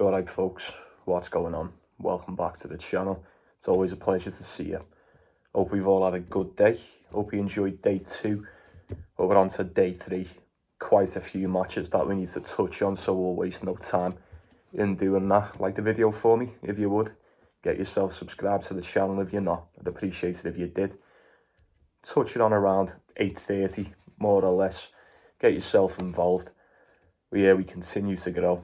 Alright folks, what's going on? Welcome back to the channel. It's always a pleasure to see you. Hope we've all had a good day. Hope you enjoyed day 2. But we're on to day 3. Quite a few matches that we need to touch on, so we'll waste no time in doing that. Like the video for me, if you would. Get yourself subscribed to the channel if you're not. I'd appreciate it if you did. Touch it on around 8:30, more or less. Get yourself involved. We continue to grow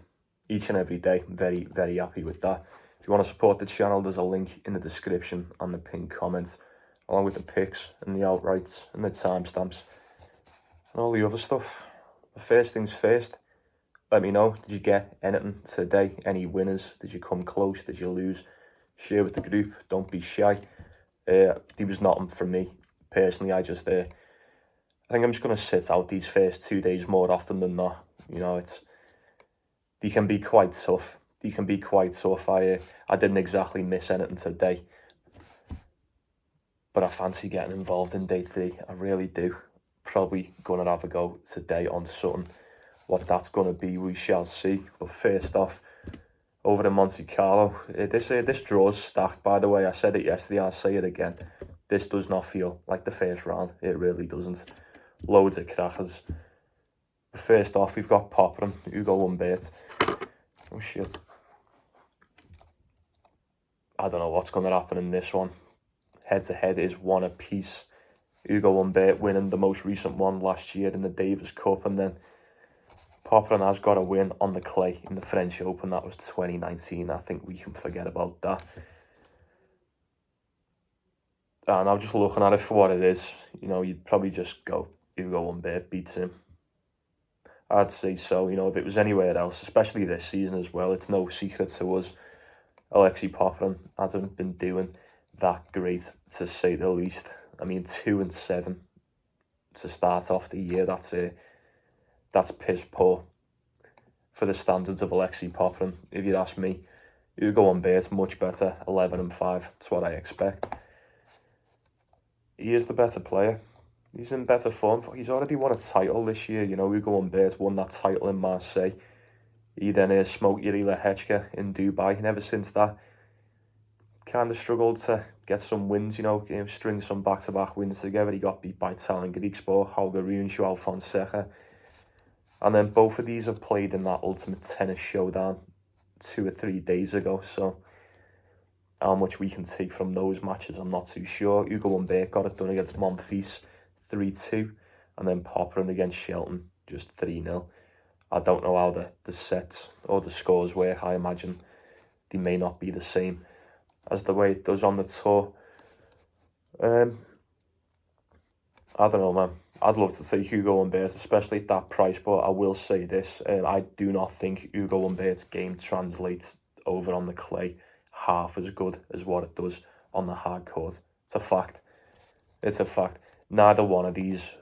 each and every day. Very, very happy with that. If you want to support the channel, there's a link in the description and the pinned comment, along with the pics and the outrights and the timestamps and all the other stuff. The first things first, let me know, did you get anything today? Any winners? Did you come close? Did you lose? Share with the group, don't be shy. There was nothing from me personally. I think I'm just going to sit out these first 2 days more often than not. You know, they can be quite tough. I didn't exactly miss anything today, but I fancy getting involved in day 3. I really do. Probably going to have a go today on something. What that's going to be, we shall see. But first off, over in Monte-Carlo, this draw's stacked, by the way. I said it yesterday, I'll say it again. This does not feel like the first round. It really doesn't. Loads of crackers. First off, we've got Popper and Hugo Humbert. Oh shit. I don't know what's going to happen in this one. Head to head is one apiece. Hugo Humbert winning the most recent one last year in the Davis Cup, and then Popper has got a win on the clay in the French Open. That was 2019. I think we can forget about that. And I'm just looking at it for what it is. You know, you'd probably just go Hugo Humbert beats him. I'd say so. You know, if it was anywhere else, especially this season as well, it's no secret to us. Alexei Popyrin hasn't been doing that great, to say the least. I mean, 2-7 to start off the year. That's piss poor for the standards of Alexei Popyrin, if you ask me. Hugo Humbert's much better, 11-5. That's what I expect. He is the better player. He's in better form. He's already won a title this year. You know, Hugo Humbert won that title in Marseille. He then smoked Yuri Lehechka in Dubai. And ever since that, kind of struggled to get some wins, you know, string some back-to-back wins together. He got beat by Talon Griekspoor, Holger Rune, Joao Fonseca. And then both of these have played in that Ultimate Tennis Showdown 2 or 3 days ago. So how much we can take from those matches, I'm not too sure. Hugo Humbert got it done against Monfils, 3-2, and then Popyrin against Shelton, just 3-0. I don't know how the sets or the scores work. I imagine they may not be the same as the way it does on the tour. I don't know, man. I'd love to say Hugo Humbert, especially at that price, but I will say this. I do not think Hugo Humbert's game translates over on the clay half as good as what it does on the hard court. It's a fact. It's a fact. Neither one of these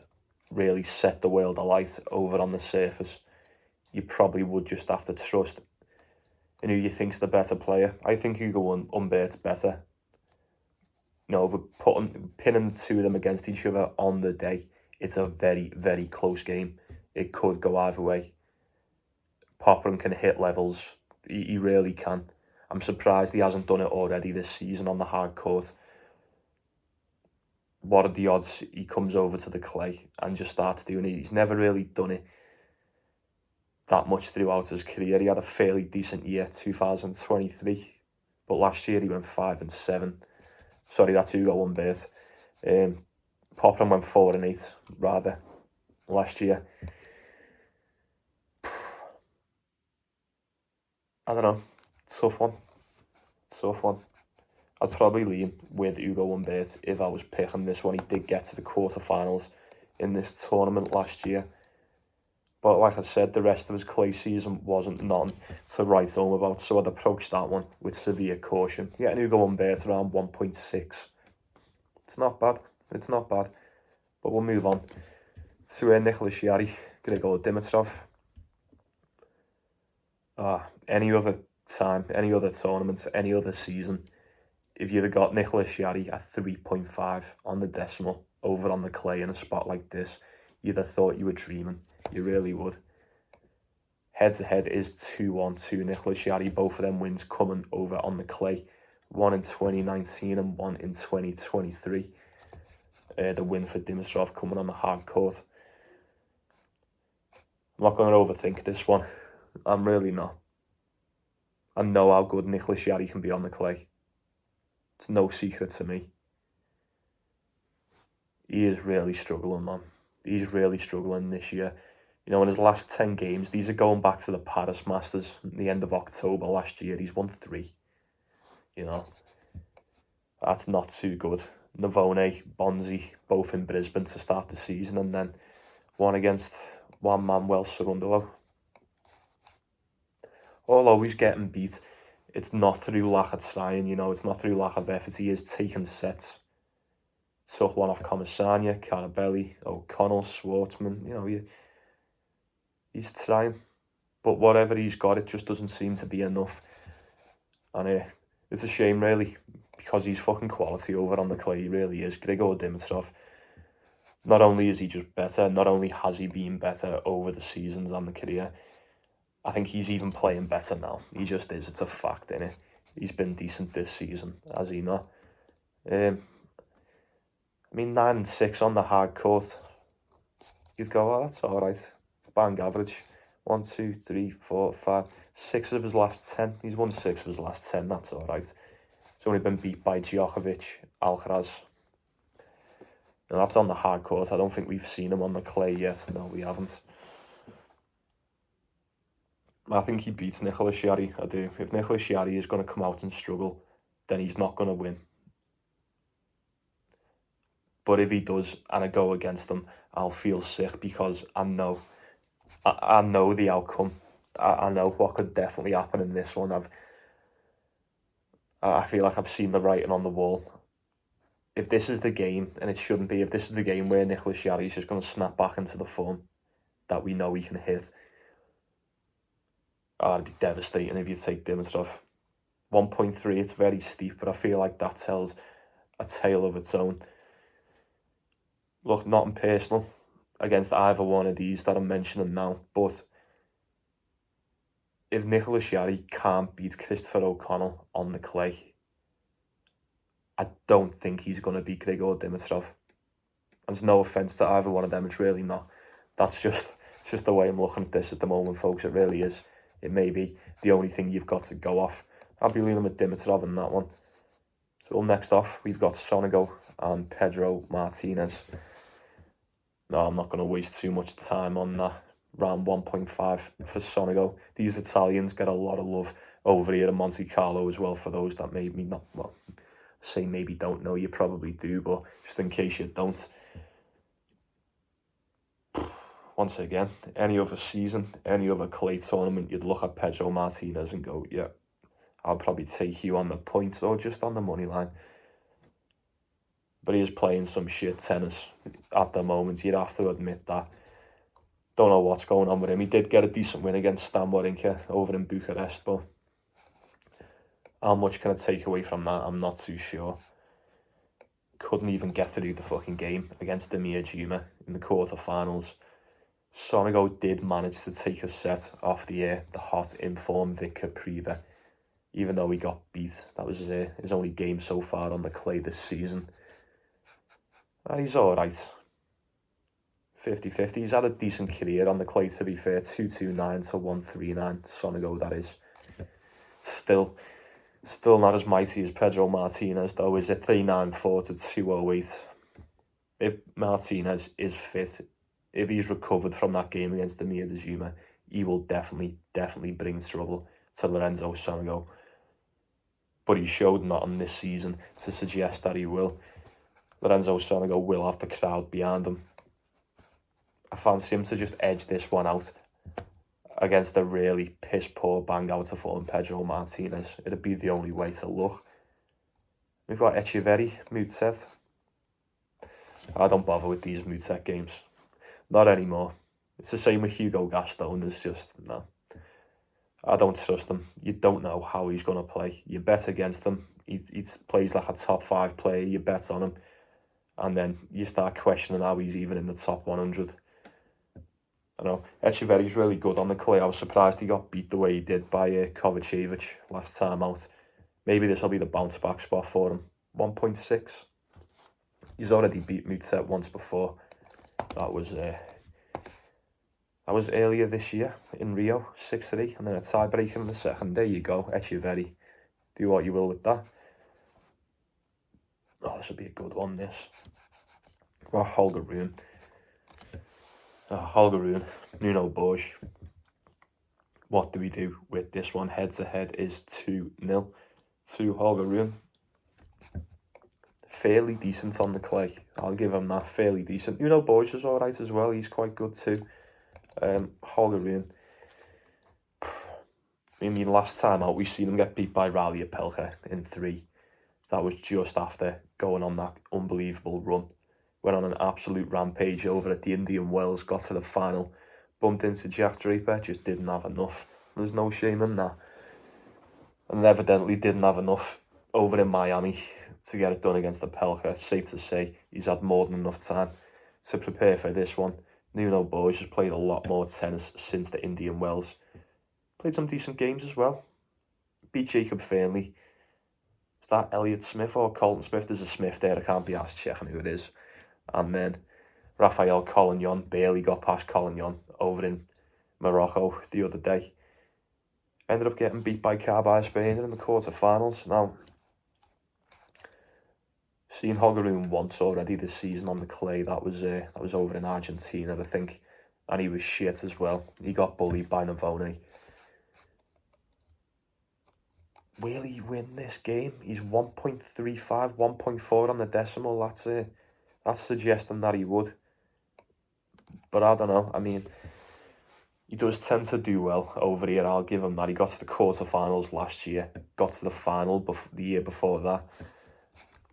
really set the world alight over on the surface. You probably would just have to trust in who you think's the better player. I think Hugo Humbert's better. You know, pinning the two of them against each other on the day, it's a very, very close game. It could go either way. Popyrin can hit levels. He really can. I'm surprised he hasn't done it already this season on the hard court. What are the odds he comes over to the clay and just starts doing it? He's never really done it that much throughout his career. He had a fairly decent year, 2023, but last year he went 5-7. Sorry, that's Hugo Humbert. Popyrin went 4-8 rather last year. I don't know. Tough one. I'd probably lean with Hugo Humbert if I was picking this one. He did get to the quarterfinals in this tournament last year. But like I said, the rest of his clay season wasn't nothing to write home about, so I'd approach that one with severe caution. Getting Hugo Humbert around 1.6. It's not bad. But we'll move on to Nicholas Yarry, Grigor Dimitrov. Any other time, any other tournament, any other season, if you'd have got Nicholas Yarry at 3.5 on the decimal over on the clay in a spot like this, you'd have thought you were dreaming. You really would. Head-to-head is 2-1 to Nicolas Jarry. Both of them wins coming over on the clay. One in 2019 and one in 2023. The win for Dimitrov coming on the hard court. I'm not going to overthink this one. I'm really not. I know how good Nicolas Jarry can be on the clay. It's no secret to me. He is really struggling, man. He's really struggling this year. You know, in his last 10 games, these are going back to the Paris Masters, the end of October last year. He's won 3. You know, that's not too good. Navone, Bonzi, both in Brisbane to start the season, and then one against Juan Manuel Cerundolo. Although he's getting beat, it's not through lack of trying, you know, it's not through lack of effort. He is taking sets. Took one off Commissania, Carabelli, O'Connell, Schwartzman, you know, he's trying. But whatever he's got, it just doesn't seem to be enough. And it's a shame, really, because he's fucking quality over on the clay. He really is. Grigor Dimitrov, not only is he just better, not only has he been better over the seasons and the career, I think he's even playing better now. He just is. It's a fact, innit? He's been decent this season, has he not? I mean, 9 and 6 on the hard court. You'd go, oh, that's all right. Bang average. 1, 2, 3, 4, 5, 6 of his last 10. He's won 6 of his last 10. That's all right. He's only been beat by Djokovic, Alcaraz. And that's on the hard court. I don't think we've seen him on the clay yet. No, we haven't. I think he beats Nicolas Jarry. I do. If Nicolas Jarry is going to come out and struggle, then he's not going to win. But if he does and I go against him, I'll feel sick because I know the outcome. I know what could definitely happen in this one. I feel like I've seen the writing on the wall. If this is the game, and it shouldn't be, if this is the game where Nicolas Jarry is just going to snap back into the form that we know he can hit, it'd be devastating if you take Dimitrov. 1.3, it's very steep, but I feel like that tells a tale of its own. Look, nothing personal against either one of these that I'm mentioning now, but if Nicolas Jarry can't beat Christopher O'Connell on the clay, I don't think he's going to beat Grigor Dimitrov. And there's no offence to either one of them, it's really not. That's just the way I'm looking at this at the moment, folks. It really is. It may be the only thing you've got to go off. I'll be leaning with Dimitrov in that one. So next off, we've got Sonego and Pedro Martinez. No, I'm not going to waste too much time on that. Round 1.5 for Sonego. These Italians get a lot of love over here in Monte Carlo as well, for those that maybe not, well, say maybe don't know, you probably do, but just in case you don't. Once again, any other season, any other clay tournament, you'd look at Pedro Martinez and go, yeah, I'll probably take you on the points or just on the money line. But he is playing some shit tennis at the moment, you'd have to admit that. Don't know what's going on with him. He did get a decent win against Stan Wawrinka over in Bucharest, but how much can I take away from that? I'm not too sure. Couldn't even get through the fucking game against Demir Juma in the quarterfinals. Sonego did manage to take a set off the hot in-form Vic Capriva, even though he got beat. That was his only game so far on the clay this season. And he's alright. 50-50. He's had a decent career on the clay, to be fair. 229 to 139. Sonego, that is. Still not as mighty as Pedro Martinez, though, is it? 394 to 208. If Martinez is fit, if he's recovered from that game against Demir Juma, he will definitely bring trouble to Lorenzo Sonego. But he showed nothing this season to suggest that he will. Lorenzo Sonego will have the crowd behind him. I fancy him to just edge this one out against a really piss-poor bang-out of form Pedro Martinez. It'd be the only way to look. We've got Echeverry, mood set. I don't bother with these mood set games. Not anymore. It's the same with Hugo Gaston. It's just, no. I don't trust him. You don't know how he's going to play. You bet against him. He plays like a top 5 player. You bet on him. And then you start questioning how he's even in the top 100. I know Echeverry's really good on the clay. I was surprised he got beat the way he did by Kovacevic last time out. Maybe this will be the bounce back spot for him. 1.6. He's already beat Mutset once before. That was earlier this year in Rio, 6-3, and then a tiebreaker in the second. There you go, Echeverry. Do what you will with that. Oh, this will be a good one, this. Well, Holger Rune. Holger Rune, Nuno Borges. What do we do with this one? Head to head is 2-0 to Holger Rune. Fairly decent on the clay. I'll give him that, fairly decent. Nuno Borges is alright as well. He's quite good too. Holger Rune. I mean, last time out, we seen him get beat by Rally Apelka in 3. That was just after going on that unbelievable run. Went on an absolute rampage over at the Indian Wells, got to the final, bumped into Jack Draper, just didn't have enough. There's no shame in that. And evidently didn't have enough over in Miami to get it done against Apelka. Safe to say, he's had more than enough time to prepare for this one. Nuno Borges has played a lot more tennis since the Indian Wells. Played some decent games as well. Beat Jacob Fernley. Is that Elliot Smith or Colton Smith? There's a Smith there, I can't be asked checking who it is. And then Rafael Collignon barely got past Collignon over in Morocco the other day. Ended up getting beat by Carby Spain in the quarterfinals. Now, seen Holger Rune once already this season on the clay. That was over in Argentina, I think, and he was shit as well. He got bullied by Navone. Will he win this game? He's 1.35, 1.4 on the decimal. That's suggesting that he would. But I don't know. I mean, he does tend to do well over here. I'll give him that. He got to the quarterfinals last year. Got to the final the year before that.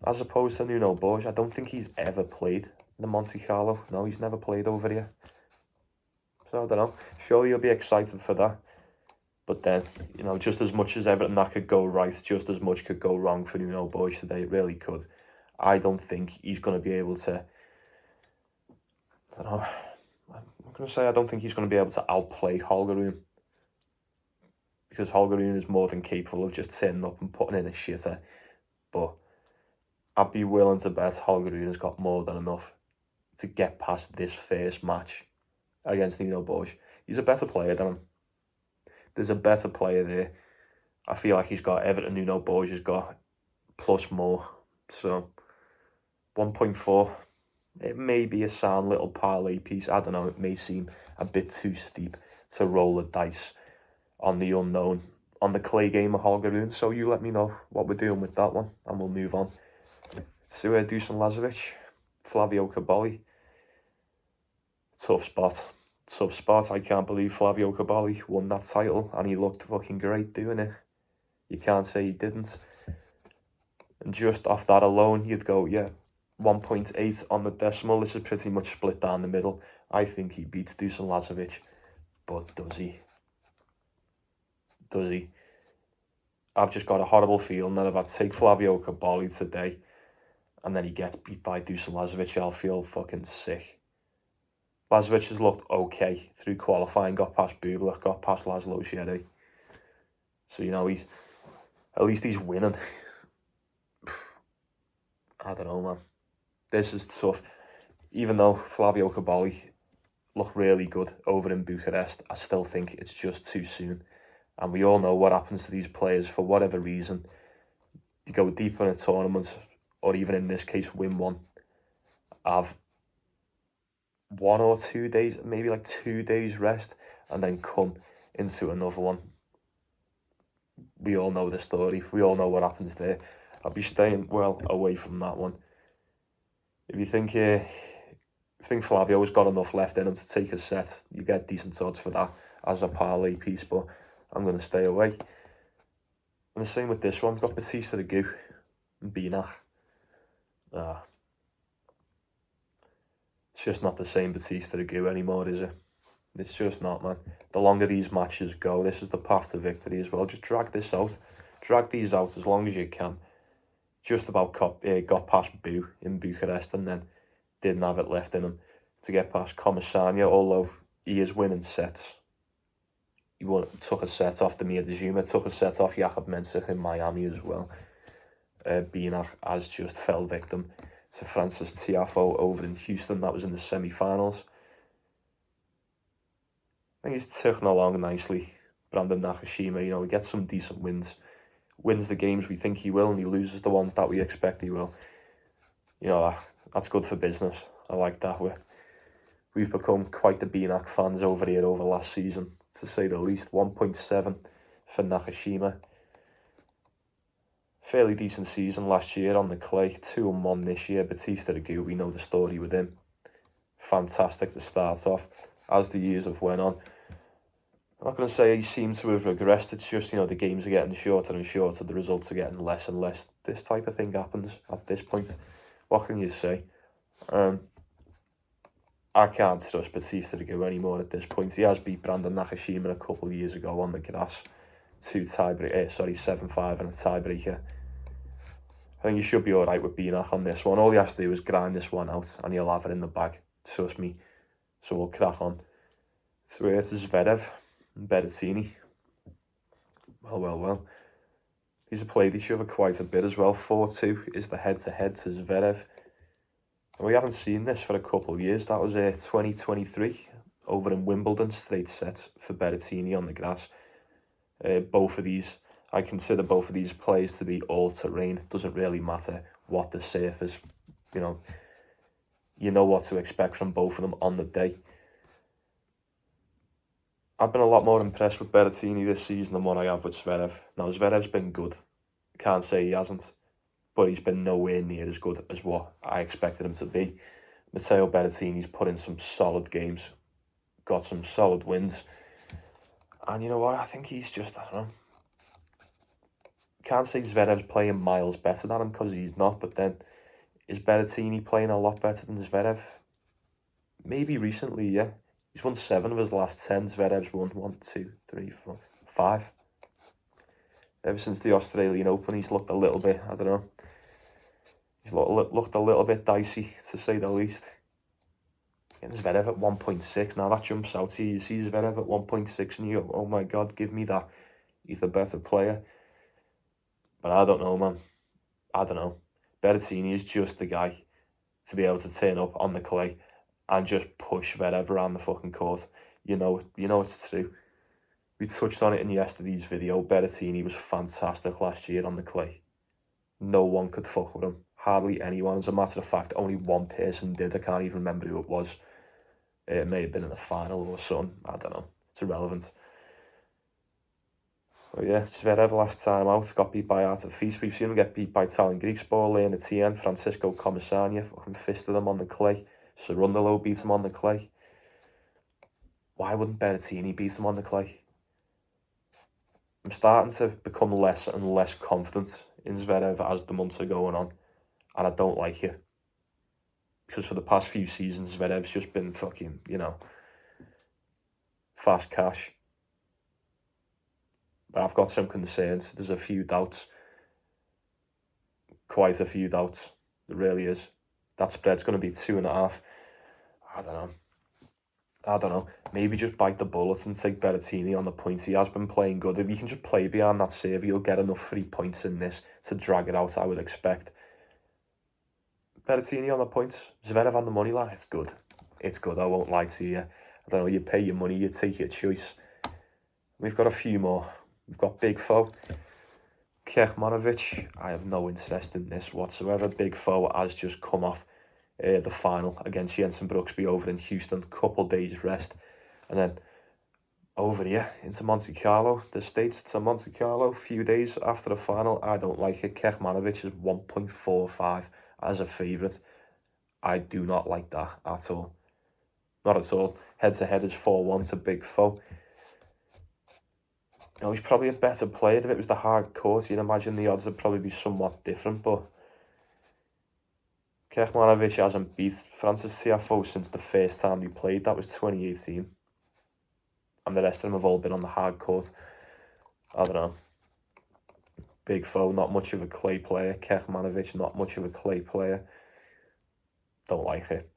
As opposed to Nuno Borges, I don't think he's ever played the Monte Carlo. No, he's never played over here. So I don't know. Surely you'll be excited for that. But then, you know, just as much as everything that could go right, just as much could go wrong for Nuno Borges today. It really could. I don't think he's going to be able to... I don't know. I'm going to say I don't think he's going to be able to outplay Holger Rune. Because Holger Rune is more than capable of just turning up and putting in a shitter. But I'd be willing to bet Holger Rune has got more than enough to get past this first match against Nuno Borges. He's a better player than him. There's a better player there. I feel like he's got everything Nuno Borges has got, plus more. So, 1.4. It may be a sound little parlay piece. I don't know, it may seem a bit too steep to roll the dice on the unknown on the clay game of Holger Rune. So you let me know what we're doing with that one, and we'll move on to Dusan Lazovic, Flavio Caboli. Tough spot. I can't believe Flavio Caboli won that title, and he looked fucking great doing it. You can't say he didn't. And just off that alone, you'd go, yeah, 1.8 on the decimal. This is pretty much split down the middle. I think he beats Dusan Lazovic, but does he? Does he? I've just got a horrible feeling that if I take Flavio Caboli today, and then he gets beat by Dusan Lazovic, I'll feel fucking sick. Lazovic has looked okay through qualifying, got past Bublik, got past Laszlo Sherry. So, you know, at least he's winning. I don't know, man. This is tough. Even though Flavio Caboli looked really good over in Bucharest, I still think it's just too soon. And we all know what happens to these players for whatever reason. You go deep in a tournament, or even in this case, win one, have 1 or 2 days, maybe like 2 days rest, and then come into another one. We all know the story. We all know what happens there. I'll be staying well away from that one. If you think Flavio's got enough left in him to take a set, you get decent odds for that as a parlay piece, but I'm going to stay away. And the same with this one. We've got Batista Agut and Binach. It's just not the same Batista Agut anymore, is it? It's just not, man. The longer these matches go, this is the path to victory as well. Just drag this out. Drag these out as long as you can. Just about got past Boo in Bucharest, and then didn't have it left in him to get past Comesaña, although he is winning sets. He took a set off Demir Dejuma, took a set off Jakob Mensah in Miami as well. Bienak has just fell victim to Francis Tiafoe over in Houston. That was in the semi-finals. I think he's ticking along nicely. Brandon Nakashima, he gets some decent wins. Wins the games we think he will, and he loses the ones that we expect he will. That's good for business. I like that. We've become quite the Bienak fans over here over last season, to say the least. 1.7 for Nakashima. Fairly decent season last year on the clay. 2-1 this year. Batista Agut, we know the story with him. Fantastic to start off. As the years have went on, I'm not going to say he seems to have regressed. It's just, the games are getting shorter and shorter. The results are getting less and less. This type of thing happens at this point. What can you say? I can't trust Batista Agut anymore at this point. He has beat Brandon Nakashima a couple of years ago on the grass. 7-5 and a tiebreaker. I think he should be alright with Bienak on this one. All he has to do is grind this one out and he'll have it in the bag. Trust me. So we'll crack on. So it's Zverev and Berrettini. Well. These have played each other quite a bit as well. 4-2 is the head-to-head to Zverev. And we haven't seen this for a couple of years. That was 2023 over in Wimbledon, straight sets for Berrettini on the grass. I consider both of these players to be all-terrain. It doesn't really matter what the surface, you know what to expect from both of them on the day. I've been a lot more impressed with Berrettini this season than what I have with Zverev. Now, Zverev's been good. Can't say he hasn't. But he's been nowhere near as good as what I expected him to be. Matteo Berrettini's put in some solid games. Got some solid wins. And you know what? I think he's just, I don't know. Can't say Zverev's playing miles better than him because he's not. But then, is Berrettini playing a lot better than Zverev? Maybe recently, yeah. He's won 7 of his last 10. Zverev's won 1, 2, 3, 4, 5. Ever since the Australian Open, he's looked a little bit, I don't know. He's looked a little bit dicey, to say the least. And Zverev at 1.6. Now that jumps out to you. You see Zverev at 1.6 and you go, oh my God, give me that. He's the better player. But I don't know, man. I don't know. Berrettini is just the guy to be able to turn up on the clay and just push Zverev around the fucking court. You know it's true. We touched on it in yesterday's video. Berrettini was fantastic last year on the clay. No one could fuck with him. Hardly anyone. As a matter of fact, only one person did. I can't even remember who it was. It may have been in the final or something. I don't know. It's irrelevant. But yeah, Zverev last time out got beat by Artefis. We've seen him get beat by Italian Greeks, Borlane, Etienne, Francisco Commissania. Fucking fisted him on the clay. Cerundolo beat him on the clay. Why wouldn't Berrettini beat him on the clay? I'm starting to become less and less confident in Zverev as the months are going on. And I don't like it. Because for the past few seasons, Zverev's just been fucking, fast cash. But I've got some concerns. There's a few doubts. Quite a few doubts. There really is. That spread's going to be 2.5. I don't know. Maybe just bite the bullet and take Berrettini on the points. He has been playing good. If he can just play behind that serve, he'll get enough free points in this to drag it out, I would expect. Berrettini on the points. Zverev on the money line. It's good. It's good. I won't lie to you. I don't know. You pay your money. You take your choice. We've got a few more. We've got Big Foe. Kekmanovic. I have no interest in this whatsoever. Big Foe has just come off the final against Jensen Brooksby over in Houston. Couple days rest. And then over here into Monte Carlo. The States to Monte Carlo. Few days after the final. I don't like it. Kekmanovic is 1.45 as a favourite. I do not like that at all. Not at all. Head-to-head is 4-1 to Big Foe. He's probably a better player. If it was the hard court, you'd imagine the odds would probably be somewhat different, but Kekmanovic hasn't beat Francis Tiafoe since the first time he played. That was 2018. And the rest of them have all been on the hard court. I don't know. Big Foe, not much of a clay player. Kekmanovic, not much of a clay player. Don't like it.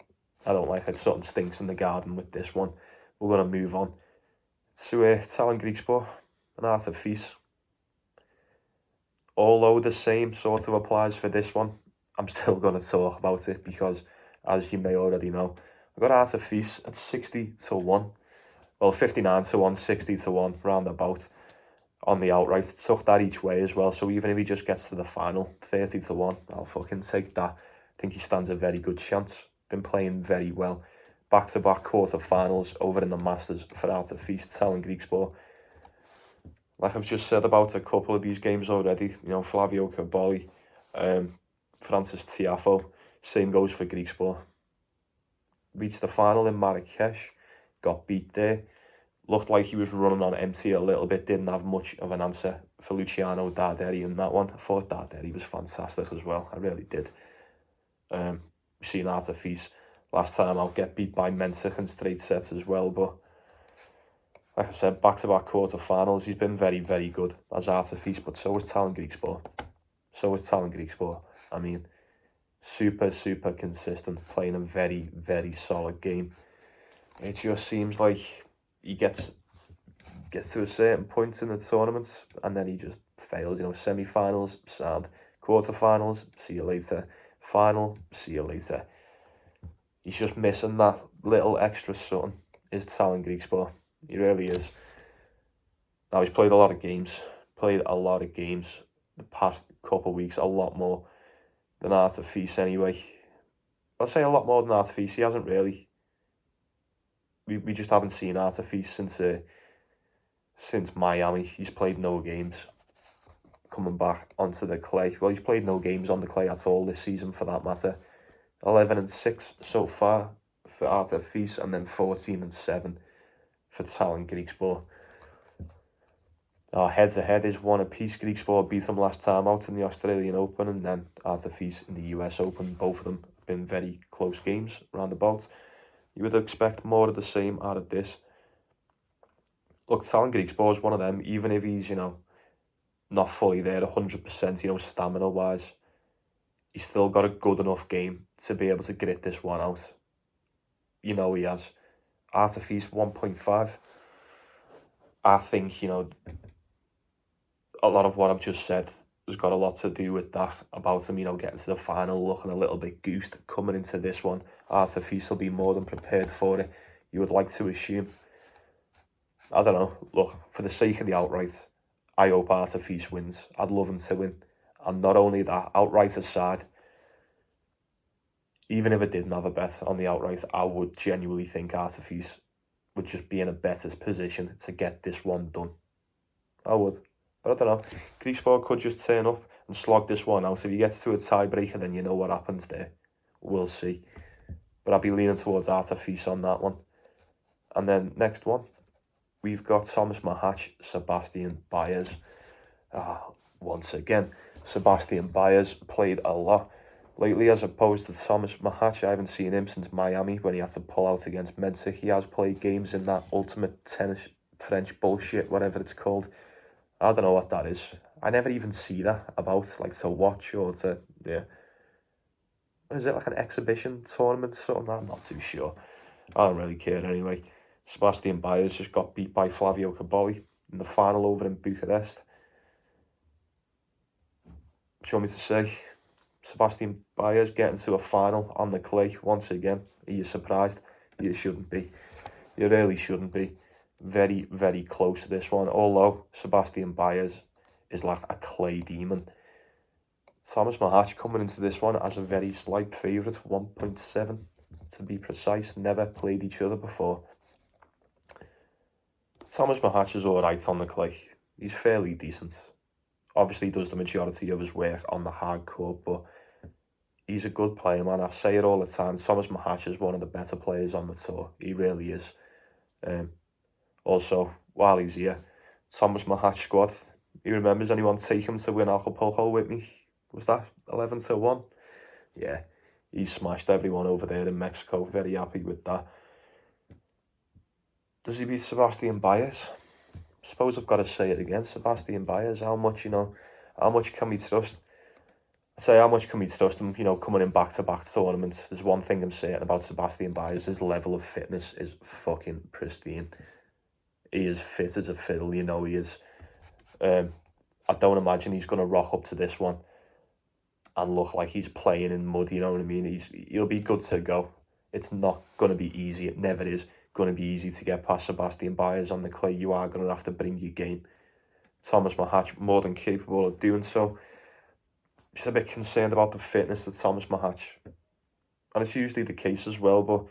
I don't like it. Something stinks in the garden with this one. we're going to move on to Italian Greek sport, an art of feast. Although the same sort of applies for this one, I'm still going to talk about it because, as you may already know, I've got art of feast at 60-1. Well, 59-1, 60-1, roundabout on the outright. Took that each way as well. So even if he just gets to the final, 30-1, I'll fucking take that. I think he stands a very good chance. Been playing very well. Back-to-back quarter-finals over in the Masters for Art of Feast, Italian Greek sport. Like I've just said about a couple of these games already, you know, Flavio Caboli, Francis Tiafoe, same goes for Greek sport. Reached the final in Marrakesh, got beat there. Looked like he was running on empty a little bit, didn't have much of an answer for Luciano Darderi in that one. I thought Darderi was fantastic as well, I really did. We've seen Art of Feast last time out get beat by Mensah in straight sets as well, but like I said, back-to-back quarter-finals, he's been very, very good as Art of Feast, but so is Italian Greek sport. I mean, super, super consistent, playing a very, very solid game. It just seems like he gets to a certain point in the tournament and then he just fails. You know, semi-finals, sound. Quarter-finals, see you later. Final, see you later. He's just missing that little extra something. Is Italian Greek sport. He really is. Now, he's played a lot of games. The past couple of weeks, a lot more than Art of Feast anyway. I'll say a lot more than Art of Feast. He hasn't really. We just haven't seen Art of Feast since Miami. He's played no games coming back onto the clay. Well, he's played no games on the clay at all this season for that matter. 11-6 so far for Art of Feast, and then 14-7 for Italian Greek sport. Head-to-head is one apiece. Greek sport beat him last time out in the Australian Open, and then Art of Feast in the US Open. Both of them have been very close games roundabout. You would expect more of the same out of this. Look, Italian Greek sport is one of them, even if he's, you know, not fully there 100%, you know, stamina-wise, he's still got a good enough game to be able to grit this one out. You know he has. Art of Feast 1.5. I think, you know, a lot of what I've just said has got a lot to do with that, about him, you know, getting to the final, looking a little bit goosed coming into this one. Art of Feast will be more than prepared for it, you would like to assume. I don't know. Look, for the sake of the outright, I hope Art of Feast wins. I'd love him to win. And not only that, outright aside, even if I didn't have a bet on the outright, I would genuinely think Art of Feast would just be in a better position to get this one done. I would. But I don't know. Greek sport could just turn up and slog this one out. If he gets to a tiebreaker, then you know what happens there. We'll see. But I'll be leaning towards Art of Feast on that one. And then next one, we've got Thomas Mahac, Sebastian Baez. Once again, Sebastian Baez played a lot lately as opposed to Thomas Mahac. I haven't seen him since Miami when he had to pull out against Mensah. He has played games in that ultimate tennis French bullshit, whatever it's called. I don't know what that is. I never even see that about, like, to watch or to, yeah. Is it like an exhibition tournament or something? I'm not too sure. I don't really care anyway. Sebastian Baez just got beat by Flavio Caboli in the final over in Bucharest. What do you want me to say? Sebastian Baez getting to a final on the clay once again. Are you surprised? You shouldn't be. You really shouldn't be. Very, very close to this one. Although Sebastian Baez is like a clay demon. Thomas Mahac coming into this one as a very slight favourite, 1.7 to be precise. Never played each other before. Thomas Mahac is alright on the clay. He's fairly decent. Obviously, he does the majority of his work on the hard court, but he's a good player, man. I say it all the time. Thomas Mahac is one of the better players on the tour. He really is. Also, while he's here, Thomas Mahac squad. He remembers anyone take him to win Acapulco with me? Was that 11-1? Yeah, he smashed everyone over there in Mexico. Very happy with that. Does he beat Sebastian Baez? Suppose I've got to say it again. Sebastian Baez, how much can we trust? say how much can we trust him, coming in back-to-back tournaments. There's one thing I'm saying about Sebastian Baez, his level of fitness is fucking pristine. He is fit as a fiddle, he is. I don't imagine he's going to rock up to this one and look like he's playing in mud, you know what I mean? He'll be good to go. It's not going to be easy. It never is going to be easy to get past Sebastian Baez on the clay. You are going to have to bring your game. Thomas Mahatch more than capable of doing so. Just a bit concerned about the fitness of Thomas Mahatch. And it's usually the case as well, but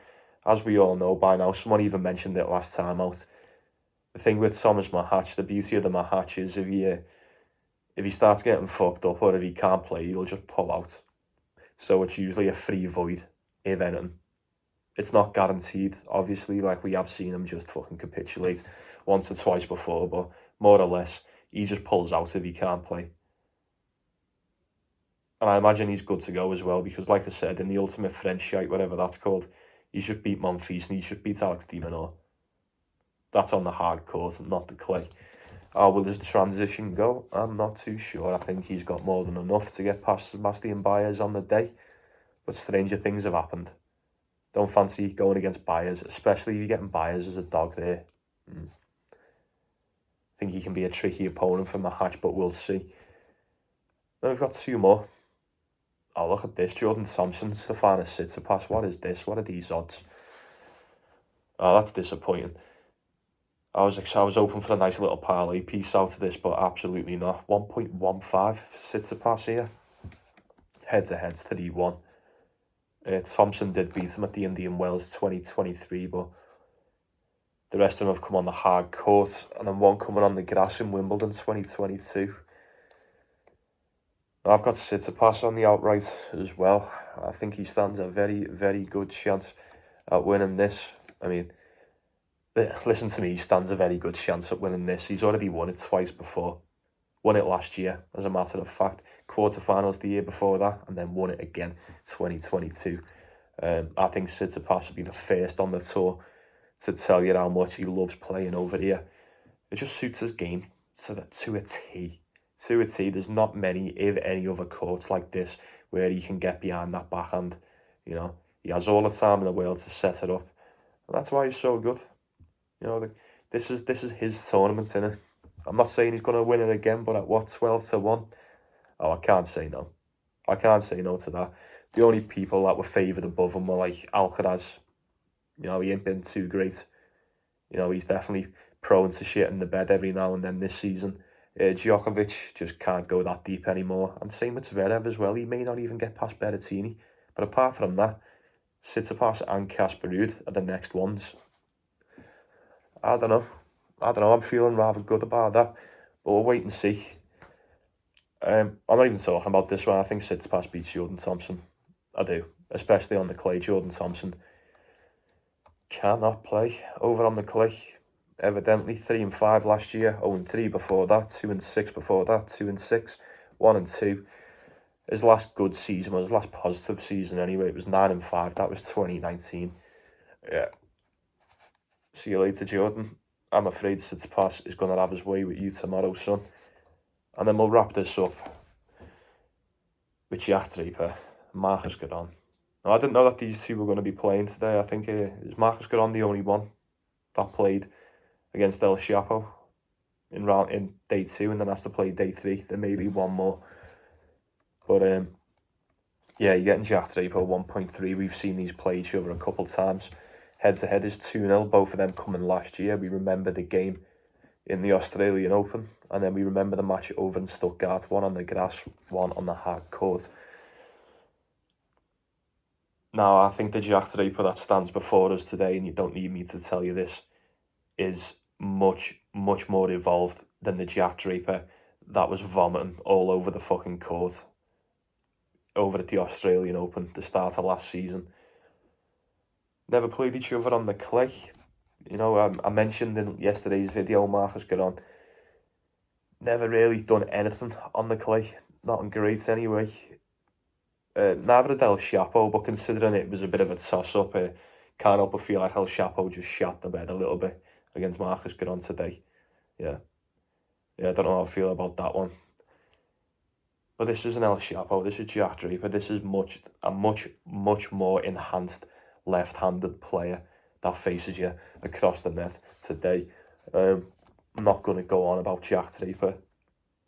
as we all know by now, someone even mentioned it last time out. The thing with Thomas Mahatch, the beauty of the Mahatch is if he starts getting fucked up or if he can't play, he'll just pull out. So it's usually a free void, if anything. It's not guaranteed, obviously, like we have seen him just fucking capitulate once or twice before, but more or less, he just pulls out if he can't play. And I imagine he's good to go as well, because like I said, in the ultimate French shite, whatever that's called, he should beat Monfils and he should beat Alex de Minaur. That's on the hard court, not the clay. How will his transition go? I'm not too sure. I think he's got more than enough to get past Sebastian Baez on the day. But stranger things have happened. Don't fancy going against Baez, especially if you're getting Baez as a dog there. I think he can be a tricky opponent for Mahatch, but we'll see. Then we've got two more. Oh, look at this. Jordan Thompson, Stefanos Tsitsipas. What is this? What are these odds? Oh, that's disappointing. I was hoping for a nice little parlay piece out of this, but absolutely not. 1.15 Tsitsipas here. Head-to-head's 3-1. Thompson did beat him at the Indian Wells 2023, but the rest of them have come on the hard court, and then one coming on the grass in Wimbledon 2022. I've got Tsitsipas on the outright as well. I think he stands a very, very good chance at winning this. I mean, listen to me, he stands a very good chance at winning this. He's already won it twice before. Won it last year, as a matter of fact. Quarterfinals the year before that, and then won it again 2022. I think Tsitsipas will be the first on the tour to tell you how much he loves playing over here. It just suits his game to a T. To a T. There's not many, if any, other courts like this where he can get behind that backhand. He has all the time in the world to set it up. And that's why he's so good. This is his tournament, innit? I'm not saying he's going to win it again, but at what, 12-1? Oh, I can't say no. I can't say no to that. The only people that were favoured above him were like Alcaraz. He ain't been too great. He's definitely prone to shit in the bed every now and then this season. Djokovic just can't go that deep anymore. And same with Zverev as well. He may not even get past Berrettini. But apart from that, Tsitsipas and Casper Ruud are the next ones. I don't know. I'm feeling rather good about that. But we'll wait and see. I'm not even talking about this one. I think Tsitsipas beats Jordan Thompson. I do. Especially on the clay. Jordan Thompson cannot play over on the clay. Evidently, 3-5 last year, 0-3 before that, 2-6 before that, 2-6, 1-2. His last good season, his last positive season anyway, it was 9-5. That was 2019. Yeah. See you later, Jordan. I'm afraid Tsitsipas is going to have his way with you tomorrow, son. And then we'll wrap this up with Jack Draper, Marcus Giron. Now, I didn't know that these two were going to be playing today. I think is Marcus Giron the only one that played against El Chapo in day 2, and then has to play day 3. There may be one more. But yeah, you're getting Jack Draper 1.3. We've seen these play each other a couple times. Head-to-head is 2-0, both of them coming last year. We remember the game in the Australian Open, and then we remember the match over in Stuttgart, one on the grass, one on the hard court. Now, I think the Jack Draper that stands before us today, and you don't need me to tell you this, is much, much more evolved than the Jack Draper that was vomiting all over the fucking court over at the Australian Open, the start of last season. Never played each other on the clay. I mentioned in yesterday's video, Marcus Giron never really done anything on the clay. Not great anyway. Neither did El Chapo, but considering it was a bit of a toss-up, can't help but feel like El Chapo just shot the bed a little bit against Marcus Giron today. Yeah, I don't know how I feel about that one. But this isn't El Chapo, this is Jack Draper. This is a much more enhanced left-handed player that faces you across the net today. I'm not going to go on about Jack Draper.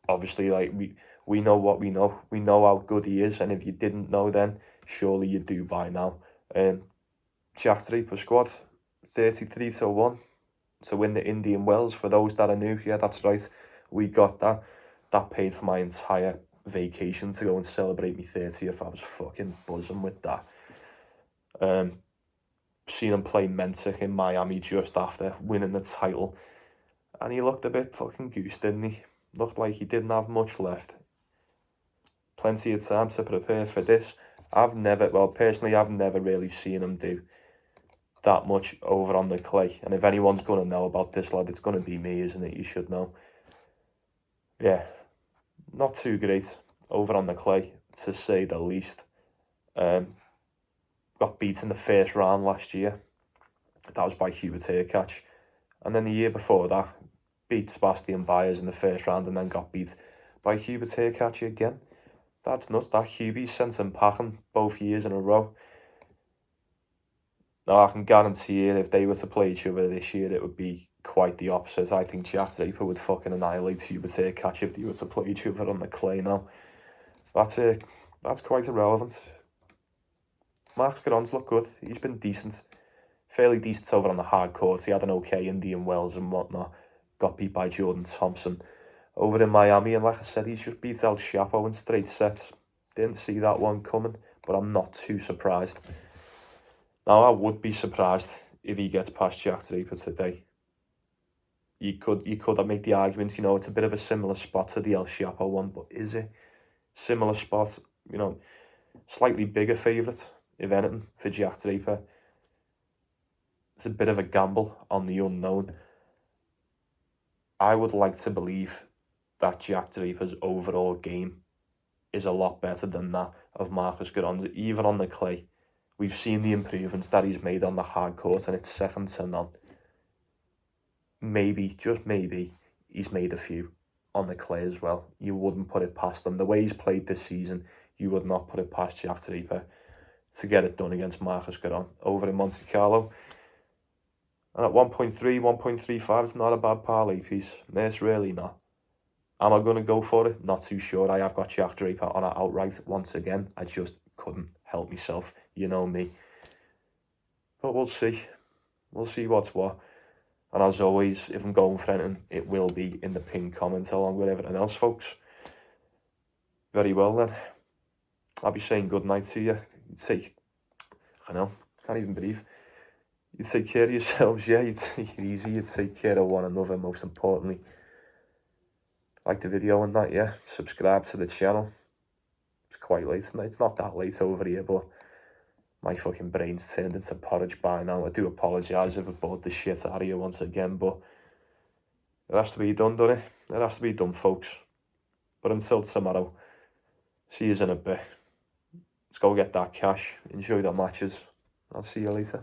Obviously, like we know what we know. We know how good he is, and if you didn't know then, surely you do by now. Jack Draper squad, 33-1 to win the Indian Wells. For those that are new, yeah, that's right. We got that. That paid for my entire vacation to go and celebrate my 30th. I was fucking buzzing with that. Seen him play Mentic in Miami just after winning the title, and he looked a bit fucking goose, didn't he? Looked like he didn't have much left. Plenty of time to prepare for this. Personally, I've never really seen him do that much over on the clay. And if anyone's going to know about this lad, it's going to be me, isn't it? You should know. Yeah, not too great over on the clay, to say the least. Got beat in the first round last year. That was by Hubert Hurkacz. And then the year before that, beat Sebastian Baez in the first round and then got beat by Hubert Hurkacz again. That's nuts. That Hubie sent him packing both years in a row. Now, I can guarantee you, if they were to play each other this year, it would be quite the opposite. I think Jack Draper would fucking annihilate Hubert Hurkacz if they were to play each other on the clay now. That's quite irrelevant. Marcus Giron's looked good. He's been decent. Fairly decent over on the hard court. He had an okay Indian Wells and whatnot. Got beat by Jordan Thompson over in Miami. And like I said, he's just beat El Chapo in straight sets. Didn't see that one coming, but I'm not too surprised. Now, I would be surprised if he gets past Jack Draper today. You could make the argument, it's a bit of a similar spot to the El Chapo one, but is it? Similar spot, slightly bigger favourite, if anything, for Jack Draper. It's a bit of a gamble on the unknown. I would like to believe that Jack Draper's overall game is a lot better than that of Marcus Giron's, even on the clay. We've seen the improvements that he's made on the hard court, and it's second to none. Maybe, just maybe, he's made a few on the clay as well. You wouldn't put it past him. The way he's played this season, you would not put it past Jack Draper to get it done against Marcus Giron over in Monte-Carlo. And at 1.3, 1.35, it's not a bad parlay piece. It's really not. Am I going to go for it? Not too sure. I have got Jack Draper on it outright once again. I just couldn't help myself. You know me. But we'll see. We'll see what's what. And as always, if I'm going for anything, it will be in the pinned comment along with everything else, folks. Very well then. I'll be saying good night to you. Can't even breathe. You take care of yourselves, yeah, you take it easy, you take care of one another, most importantly. Like the video and that, yeah. Subscribe to the channel. It's quite late tonight. It's not that late over here, but my fucking brain's turned into porridge by now. I do apologise if I bored the shit out of you once again, but it has to be done, doesn't it? It has to be done, folks. But until tomorrow, see you in a bit. Let's go get that cash. Enjoy the matches. I'll see you later.